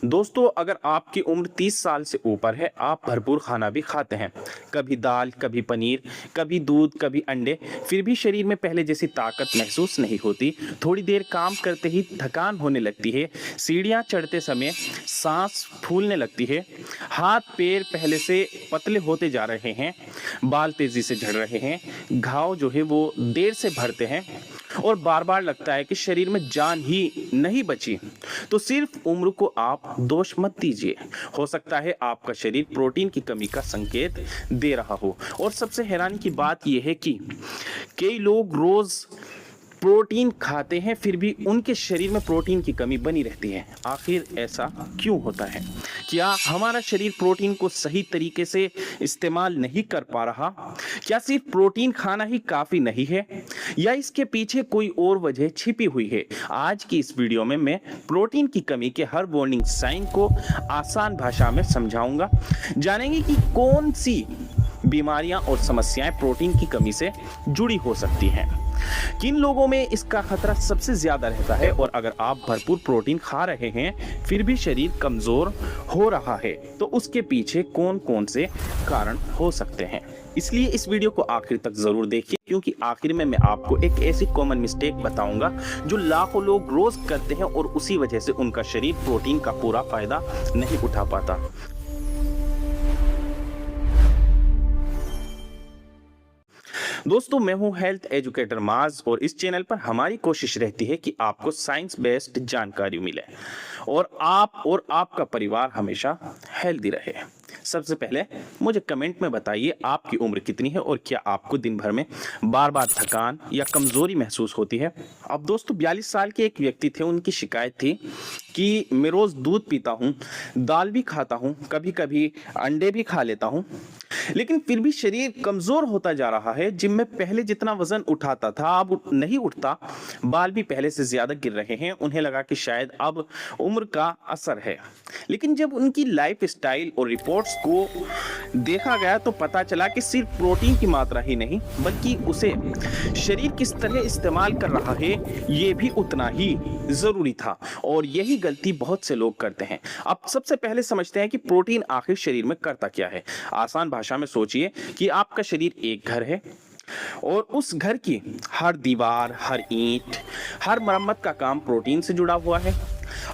दोस्तों, अगर आपकी उम्र 30 साल से ऊपर है, आप भरपूर खाना भी खाते हैं, कभी दाल, कभी पनीर, कभी दूध, कभी अंडे, फिर भी शरीर में पहले जैसी ताकत महसूस नहीं होती। थोड़ी देर काम करते ही थकान होने लगती है, सीढ़ियाँ चढ़ते समय सांस फूलने लगती है, हाथ पैर पहले से पतले होते जा रहे हैं, बाल तेजी से झड़ रहे हैं, घाव जो है वो देर से भरते हैं और बार बार लगता है कि शरीर में जान ही नहीं बची, तो सिर्फ उम्र को आप दोष मत दीजिए। हो सकता है आपका शरीर प्रोटीन की कमी का संकेत दे रहा हो। और सबसे हैरानी की बात यह है कि कई लोग रोज प्रोटीन खाते हैं, फिर भी उनके शरीर में प्रोटीन की कमी बनी रहती है। आखिर ऐसा क्यों होता है? क्या हमारा शरीर प्रोटीन को सही तरीके से इस्तेमाल नहीं कर पा रहा? क्या सिर्फ प्रोटीन खाना ही काफ़ी नहीं है, या इसके पीछे कोई और वजह छिपी हुई है? आज की इस वीडियो में मैं प्रोटीन की कमी के हर वार्निंग साइन को आसान भाषा में समझाऊंगा। जानेंगे कि कौन सी बीमारियां और समस्याएं प्रोटीन की कमी से जुड़ी हो सकती हैं, किन लोगों में इसका खतरा सबसे ज्यादा रहता है, और अगर आप भरपूर प्रोटीन खा रहे हैं फिर भी शरीर कमजोर हो रहा है तो उसके पीछे कौन कौन से कारण हो सकते हैं। इसलिए इस वीडियो को आखिर तक जरूर देखिए, क्योंकि आखिर में मैं आपको एक ऐसी कॉमन मिस्टेक बताऊंगा जो लाखों लोग रोज करते हैं और उसी वजह से उनका शरीर प्रोटीन का पूरा फायदा नहीं उठा पाता। दोस्तों, मैं हूं हेल्थ एजुकेटर माज और इस चैनल पर हमारी कोशिश रहती है कि आपको साइंस बेस्ड जानकारी मिले और आप और आपका परिवार हमेशा हेल्दी रहे। सबसे पहले मुझे कमेंट में बताइए आपकी उम्र कितनी है और क्या आपको दिन भर में बार बार थकान या कमजोरी महसूस होती है। अब दोस्तों, 42 साल के एक व्यक्ति थे, उनकी शिकायत थी कि मैं रोज दूध पीता हूँ, दाल भी खाता हूँ, कभी कभी अंडे भी खा लेता हूँ, लेकिन फिर भी शरीर कमजोर होता जा रहा है। जिम में पहले जितना वजन उठाता था अब नहीं उठता, बाल भी पहले से ज्यादा गिर रहे हैं। उन्हें लगा कि शायद अब उम्र का असर है, लेकिन जब उनकी लाइफ स्टाइल और रिपोर्ट्स को देखा गया तो पता चला कि सिर्फ प्रोटीन की मात्रा ही नहीं, बल्कि उसे शरीर किस तरह इस्तेमाल कर रहा है ये भी उतना ही जरूरी था। और यही गलती बहुत से लोग करते हैं। अब सबसे पहले समझते हैं कि प्रोटीन आखिर शरीर में करता क्या है। आसान भाषा में सोचिए कि आपका शरीर एक घर है और उस घर की हर दीवार, हर ईंट, हर मरम्मत का काम प्रोटीन से जुड़ा हुआ है।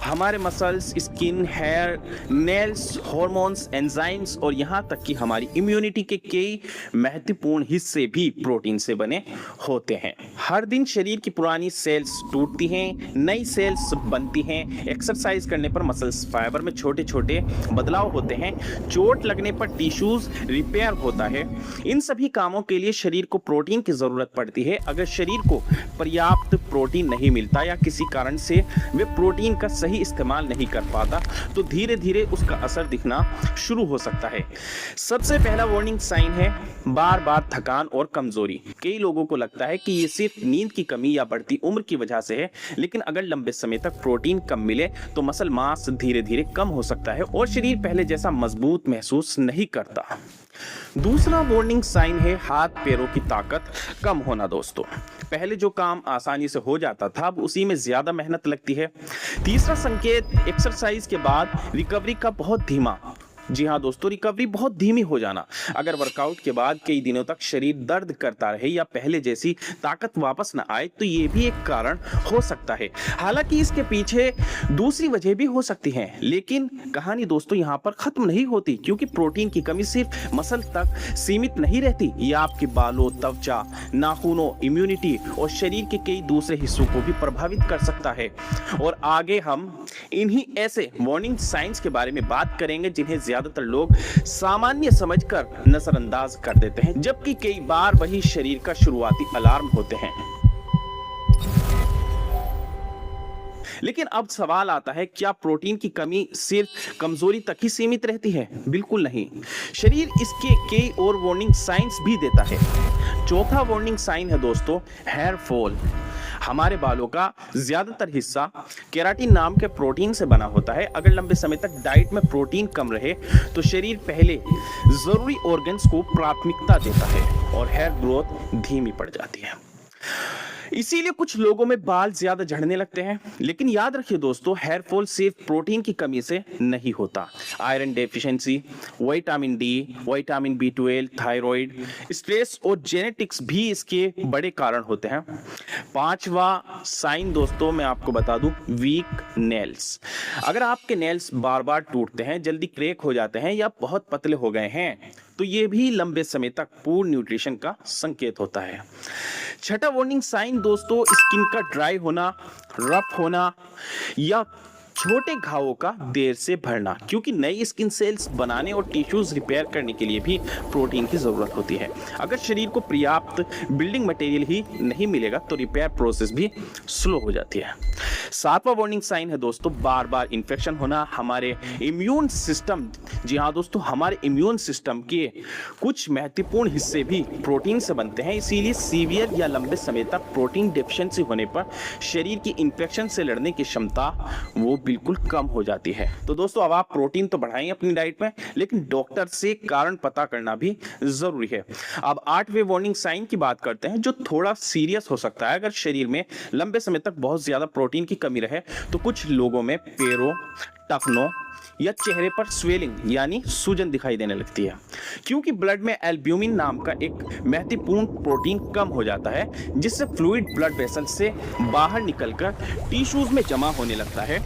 हमारे muscles, skin, hair, nails, hormones, enzymes और यहाँ तक कि हमारी इम्यूनिटी के कई महत्वपूर्ण हिस्से भी प्रोटीन से बने होते हैं। हर दिन शरीर की पुरानी सेल्स टूटती हैं, नई सेल्स बनती हैं। एक्सरसाइज करने पर मसल्स फाइबर में छोटे छोटे बदलाव होते हैं, चोट लगने पर टिश्यूज रिपेयर होता है। इन सभी कामों के लिए शरीर को प्रोटीन की जरूरत पड़ती है। अगर शरीर को पर्याप्त प्रोटीन नहीं मिलता या किसी कारण से वे प्रोटीन का सही इस्तेमाल नहीं कर पाता तो धीरे धीरे उसका असर दिखना शुरू हो सकता है। सबसे पहला वार्निंग साइन है बार बार थकान और कमजोरी। कई लोगों को लगता है कि ये सिर्फ नींद की कमी या बढ़ती उम्र की वजह से है, लेकिन अगर लंबे समय तक प्रोटीन कम मिले तो मसल मास धीरे धीरे कम हो सकता है और शरीर पहले जैसा मजबूत महसूस नहीं करता। दूसरा वार्निंग साइन है हाथ पैरों की ताकत कम होना। दोस्तों, पहले जो काम आसानी से हो जाता था अब उसी में ज्यादा मेहनत लगती है। तीसरा संकेत एक्सरसाइज के बाद रिकवरी का बहुत धीमा, जी हाँ दोस्तों, रिकवरी बहुत धीमी हो जाना। अगर वर्कआउट के बाद कई दिनों तक शरीर दर्द करता रहे या पहले जैसी ताकत वापस न आए तो ये भी एक कारण हो सकता है। हालांकि इसके पीछे दूसरी वजह भी हो सकती है, लेकिन कहानी दोस्तों यहाँ पर खत्म नहीं होती, क्योंकि प्रोटीन की कमी सिर्फ मसल तक सीमित नहीं रहती। ये आपके बालों, त्वचा, नाखूनों, इम्यूनिटी और शरीर के कई दूसरे हिस्सों को भी प्रभावित कर सकता है। और आगे हम इन्हीं ऐसे वार्निंग साइंस के बारे में बात करेंगे जिन्हें ज्यादातर लोग सामान्य समझकर नजरअंदाज कर देते हैं, जबकि कई बार वही शरीर का शुरुआती अलार्म होते हैं। लेकिन अब सवाल आता है, क्या प्रोटीन की कमी सिर्फ कमजोरी तक ही सीमित रहती है? बिल्कुल नहीं, शरीर इसके कई और वार्निंग साइंस भी देता है। चौथा वार्निंग साइन है दोस्तों हेयर फॉल। हमारे बालों का ज्यादातर हिस्सा केराटिन नाम के प्रोटीन से बना होता है। अगर लंबे समय तक डाइट में प्रोटीन कम रहे तो शरीर पहले जरूरी ऑर्गन्स को प्राथमिकता देता है और हेयर ग्रोथ धीमी पड़ जाती है। इसीलिए कुछ लोगों में बाल ज्यादा झड़ने लगते हैं। लेकिन याद रखिए दोस्तों, हेयर फॉल सिर्फ प्रोटीन की कमी से नहीं होता। Iron deficiency, vitamin D, vitamin B 12, thyroid, stress और जेनेटिक्स भी इसके बड़े कारण होते हैं। पांचवा साइन दोस्तों मैं आपको बता दूं, वीक नेल्स। अगर आपके नेल्स बार बार टूटते हैं, जल्दी क्रैक हो जाते हैं या बहुत पतले हो गए हैं, तो ये भी लंबे समय तक पूर्ण न्यूट्रिशन का संकेत होता है। छठा वार्निंग साइन दोस्तों, स्किन का ड्राई होना, रफ होना या छोटे घावों का देर से भरना, क्योंकि नई स्किन सेल्स बनाने और टिश्यूज रिपेयर करने के लिए भी प्रोटीन की जरूरत होती है। अगर शरीर को पर्याप्त बिल्डिंग मटेरियल ही नहीं मिलेगा तो रिपेयर प्रोसेस भी स्लो हो जाती है। सातवां वार्निंग साइन है दोस्तों, बार बार इन्फेक्शन होना। हमारे इम्यून सिस्टम, जी हाँ दोस्तों, हमारे इम्यून सिस्टम के कुछ महत्वपूर्ण हिस्से भी प्रोटीन से बनते हैं। इसीलिए सीवियर या लंबे समय तक प्रोटीन डेफिशिएंसी होने पर शरीर की इन्फेक्शन से लड़ने की क्षमता वो बिल्कुल कम हो जाती है। तो दोस्तों, अब आप प्रोटीन तो बढ़ाएं अपनी डाइट में, लेकिन डॉक्टर से कारण पता करना भी जरूरी है। अब आठवें वार्निंग साइन की बात करते हैं, जो थोड़ा सीरियस हो सकता है। अगर शरीर में लंबे समय तक बहुत ज्यादा प्रोटीन की कमी रहे तो कुछ लोगों में पैरों, टखनों या चेहरे पर स्वेलिंग यानी सूजन दिखाई देने लगती है, क्योंकि ब्लड में एल्ब्यूमिन नाम का एक महत्वपूर्ण प्रोटीन कम हो जाता है, जिससे फ्लूइड ब्लड वेसल से बाहर निकलकर टिश्यूज में जमा होने लगता है।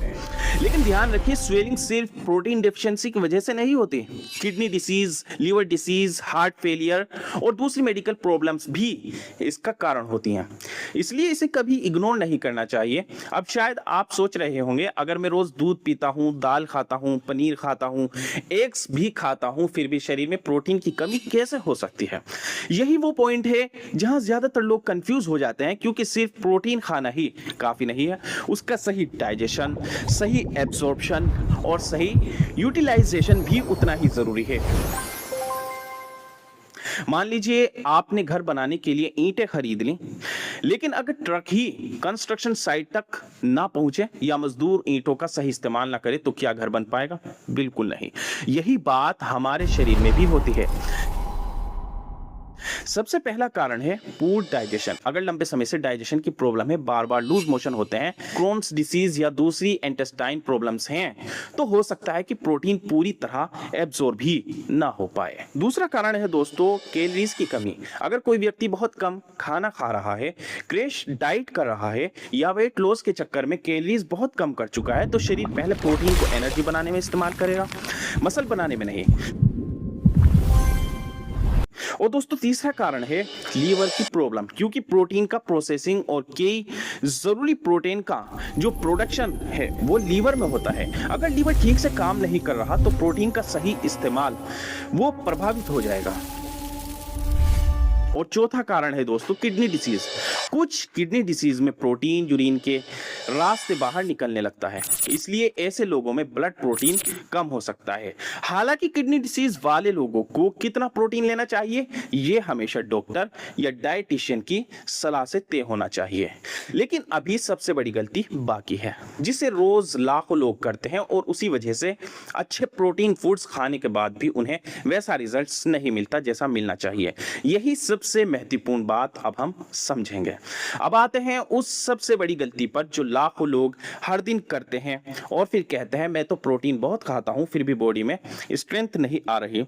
लेकिन ध्यान रखिए, स्वेलिंग सिर्फ प्रोटीन डेफिशिएंसी की वजह से नहीं होती। Kidney disease, liver disease, heart failure और दूसरी मेडिकल प्रॉब्लम्स भी इसका कारण होती हैं। इसलिए इसे कभी इग्नोर नहीं करना चाहिए। अब शायद आप सोच रहे होंगे, अगर मैं रोज दूध पीता हूँ, दाल खाता हूँ, पनीर खाता हूँ, एग्स भी खाता हूँ, फिर भी शरीर में प्रोटीन की कमी कैसे हो सकती है? यही वो पॉइंट है जहां ज्यादातर लोग कंफ्यूज हो जाते हैं, क्योंकि सिर्फ प्रोटीन खाना ही काफी नहीं है। उसका सही डाइजेशन, सही एब्जॉर्प्शन और सही यूटिलाइजेशन भी उतना ही जरूरी है। मान लीजिए आपने घर बनाने के लिए ईंटें खरीद ली, लेकिन अगर ट्रक ही कंस्ट्रक्शन साइट तक ना पहुंचे या मजदूर ईंटों का सही इस्तेमाल ना करे तो क्या घर बन पाएगा? बिल्कुल नहीं। यही बात हमारे शरीर में भी होती है। सबसे पहला कारण है पूर डाइजेशन। अगर लंबे समय से डाइजेशन की प्रॉब्लम है, बार बार लूज मोशन होते हैं, क्रोन्स डिसीज या दूसरी इंटेस्टाइन प्रॉब्लम्स हैं, तो हो सकता है कि प्रोटीन पूरी तरह एब्जॉर्ब ही ना हो पाए। दूसरा कारण है दोस्तों, कैलोरीज की कमी। अगर कोई व्यक्ति बहुत कम खाना खा रहा है, क्रैश डाइट कर रहा है या वेट लॉस के चक्कर में कैलोरीज बहुत कम कर चुका है, तो शरीर पहले प्रोटीन को एनर्जी बनाने में इस्तेमाल करेगा, मसल बनाने में नहीं। और दोस्तों, तीसरा कारण है लीवर की प्रॉब्लम, क्योंकि प्रोटीन का प्रोसेसिंग और कई जरूरी प्रोटीन का जो प्रोडक्शन है वो लीवर में होता है। अगर लीवर ठीक से काम नहीं कर रहा तो प्रोटीन का सही इस्तेमाल वो प्रभावित हो जाएगा। और चौथा कारण है दोस्तों, किडनी डिसीज। कुछ किडनी डिसीज में प्रोटीन यूरिन के रास्ते बाहर निकलने लगता है, इसलिए ऐसे लोगों में ब्लड प्रोटीन कम हो सकता है। हालांकि किडनी डिसीज वाले लोगों को कितना प्रोटीन लेना चाहिए, ये हमेशा डॉक्टर या डाइटिशियन की सलाह से तय होना चाहिए। लेकिन अभी सबसे बड़ी गलती बाकी है, जिसे रोज लाखों लोग करते हैं, और उसी वजह से अच्छे प्रोटीन फूड्स खाने के बाद भी उन्हें वैसा रिजल्ट्स नहीं मिलता जैसा मिलना चाहिए। यही सबसे महत्वपूर्ण बात अब हम समझेंगे। अब आते हैं उस सबसे बड़ी गलती पर जो लाखों लोग हर दिन करते हैं और फिर कहते हैं मैं तो प्रोटीन बहुत खाता हूं फिर भी बॉडी में स्ट्रेंथ नहीं आ रही।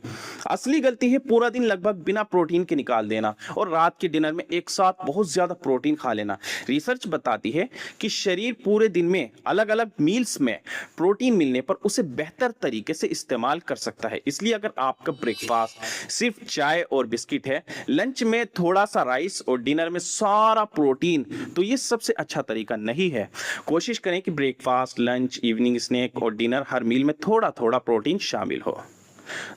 असली गलती है पूरा दिन लगभग बिना प्रोटीन के निकाल देना और रात के डिनर में एक साथ बहुत ज्यादा प्रोटीन खा लेना। रिसर्च बताती है कि शरीर पूरे दिन में अलग अलग मील्स में प्रोटीन मिलने पर उसे बेहतर तरीके से इस्तेमाल कर सकता है। इसलिए अगर आपका ब्रेकफास्ट सिर्फ चाय और बिस्किट है, लंच में थोड़ा सा राइस और डिनर में सारा प्रोटीन, तो ये सबसे अच्छा तरीका नहीं है। कोशिश करें कि ब्रेकफास्ट, लंच, इवनिंग स्नैक और डिनर हर मील में थोड़ा थोड़ा प्रोटीन शामिल हो।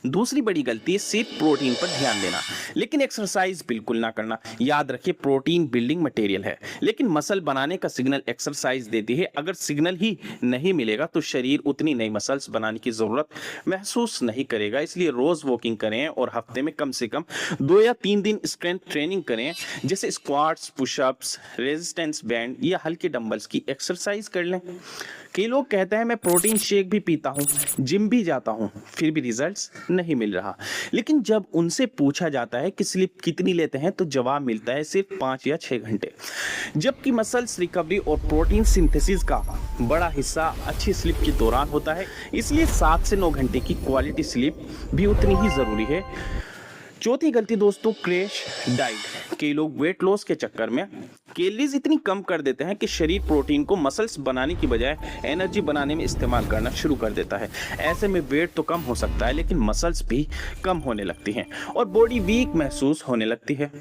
दूसरी बड़ी गलती सिर्फ प्रोटीन पर ध्यान देना लेकिन एक्सरसाइज बिल्कुल ना करना। याद रखिए प्रोटीन बिल्डिंग मटेरियल है, लेकिन मसल बनाने का सिग्नल एक्सरसाइज देती है। अगर सिग्नल ही नहीं मिलेगा तो शरीर उतनी नई मसल्स बनाने की जरूरत महसूस नहीं करेगा। इसलिए रोज वॉकिंग करें और हफ्ते में कम से कम 2 या 3 दिन स्ट्रेंथ ट्रेनिंग करें, जैसे स्क्वाट्स, पुशअप्स, रेजिस्टेंस बैंड या हल्के डंबल्स की एक्सरसाइज कर लें। कई लोग कहते हैं मैं प्रोटीन शेक भी पीता हूँ, जिम भी जाता हूँ, फिर भी रिजल्ट्स नहीं मिल रहा। लेकिन जब उनसे पूछा जाता है कि स्लीप कितनी लेते हैं तो जवाब मिलता है सिर्फ 5 या 6 घंटे, जबकि मसल्स रिकवरी और प्रोटीन सिंथेसिस का बड़ा हिस्सा अच्छी स्लीप के दौरान होता है। इसलिए 7 से 9 घंटे की क्वालिटी स्लीप भी उतनी ही ज़रूरी है। चौथी गलती दोस्तों, क्रैश डाइट। कई लोग वेट लॉस के चक्कर में कैलोरीज इतनी कम कर देते हैं कि शरीर प्रोटीन को मसल्स बनाने की बजाय एनर्जी बनाने में इस्तेमाल करना शुरू कर देता है। ऐसे में वेट तो कम हो सकता है लेकिन मसल्स भी कम होने लगती हैं और बॉडी वीक महसूस होने लगती है।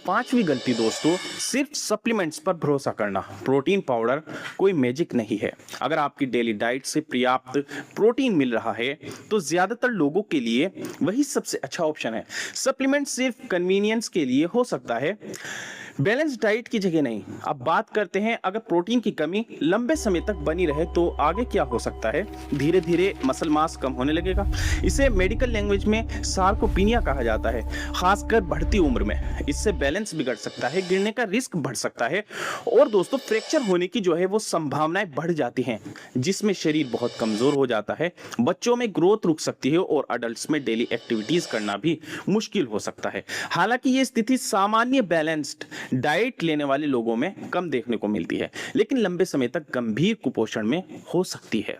पांचवी गलती दोस्तों, सिर्फ सप्लीमेंट्स पर भरोसा करना। प्रोटीन पाउडर कोई मैजिक नहीं है। अगर आपकी डेली डाइट से पर्याप्त प्रोटीन मिल रहा है तो ज्यादातर लोगों के लिए वही सबसे अच्छा ऑप्शन है। सप्लीमेंट सिर्फ कन्वीनियंस के लिए हो सकता है, बैलेंस डाइट की जगह नहीं। अब बात करते हैं, अगर प्रोटीन की कमी लंबे समय तक बनी रहे तो आगे क्या हो सकता है। धीरे धीरे मसल मास कम होने लगेगा। इसे मेडिकल लैंग्वेज में सार्कोपीनिया कहा जाता है, खासकर बढ़ती उम्र में। इससे बैलेंस बिगड़ सकता है, गिरने का रिस्क बढ़ सकता है और दोस्तों फ्रैक्चर होने की जो है वो संभावनाएं बढ़ जाती हैं, जिसमें शरीर बहुत कमजोर हो जाता है। बच्चों में ग्रोथ रुक सकती है और अडल्ट्स में डेली एक्टिविटीज करना भी मुश्किल हो सकता है। हालांकि ये स्थिति सामान्य बैलेंस्ड डाइट लेने वाले लोगों में कम देखने को मिलती है, लेकिन लंबे समय तक गंभीर कुपोषण में हो सकती है,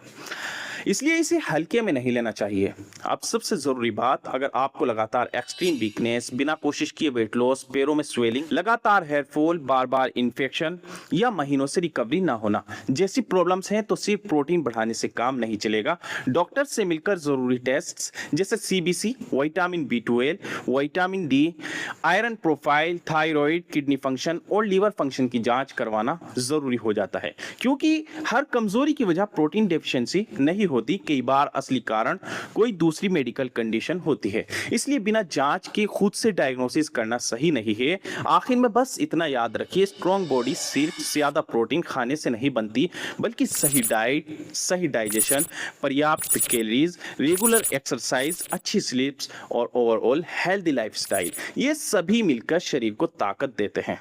इसलिए इसे हल्के में नहीं लेना चाहिए। अब सबसे जरूरी बात, अगर आपको लगातार एक्सट्रीम वीकनेस, बिना कोशिश किए वेट लॉस, पैरों में स्वेलिंग, लगातार हेयर फॉल, बार बार इन्फेक्शन या महीनों से रिकवरी ना होना जैसी प्रॉब्लम्स हैं तो सिर्फ प्रोटीन बढ़ाने से काम नहीं चलेगा। डॉक्टर से मिलकर जरूरी टेस्ट्स जैसे CBC, vitamin B12, vitamin D, iron profile, thyroid, kidney function और लीवर फंक्शन की जांच करवाना जरूरी हो जाता है, क्योंकि हर कमजोरी की वजह प्रोटीन डेफिशिएंसी नहीं होती। कई बार असली कारण कोई दूसरी मेडिकल कंडीशन होती है, इसलिए बिना जांच के खुद से डायग्नोसिस करना सही नहीं है। आखिर में बस इतना याद रखिए, स्ट्रॉन्ग बॉडी सिर्फ ज्यादा प्रोटीन खाने से नहीं बनती, बल्कि सही डाइट, सही डाइजेशन, पर्याप्त कैलोरीज, रेगुलर एक्सरसाइज, अच्छी स्लीप्स और ओवरऑल हेल्दी लाइफस्टाइल, ये सभी मिलकर शरीर को ताकत देते हैं।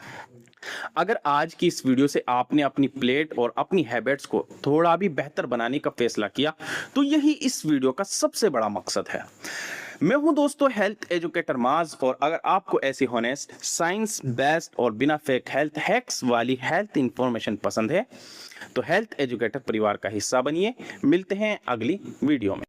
अगर आज की इस वीडियो से आपने अपनी प्लेट और अपनी हैबिट्स को थोड़ा भी बेहतर बनाने का फैसला किया तो यही इस वीडियो का सबसे बड़ा मकसद है। मैं हूं दोस्तों हेल्थ एजुकेटर माज, और अगर आपको ऐसी होनेस्ट, साइंस बेस्ड और बिना फेक हेल्थ हैक्स वाली हेल्थ इंफॉर्मेशन पसंद है तो हेल्थ एजुकेटर परिवार का हिस्सा बनिए। मिलते हैं अगली वीडियो में।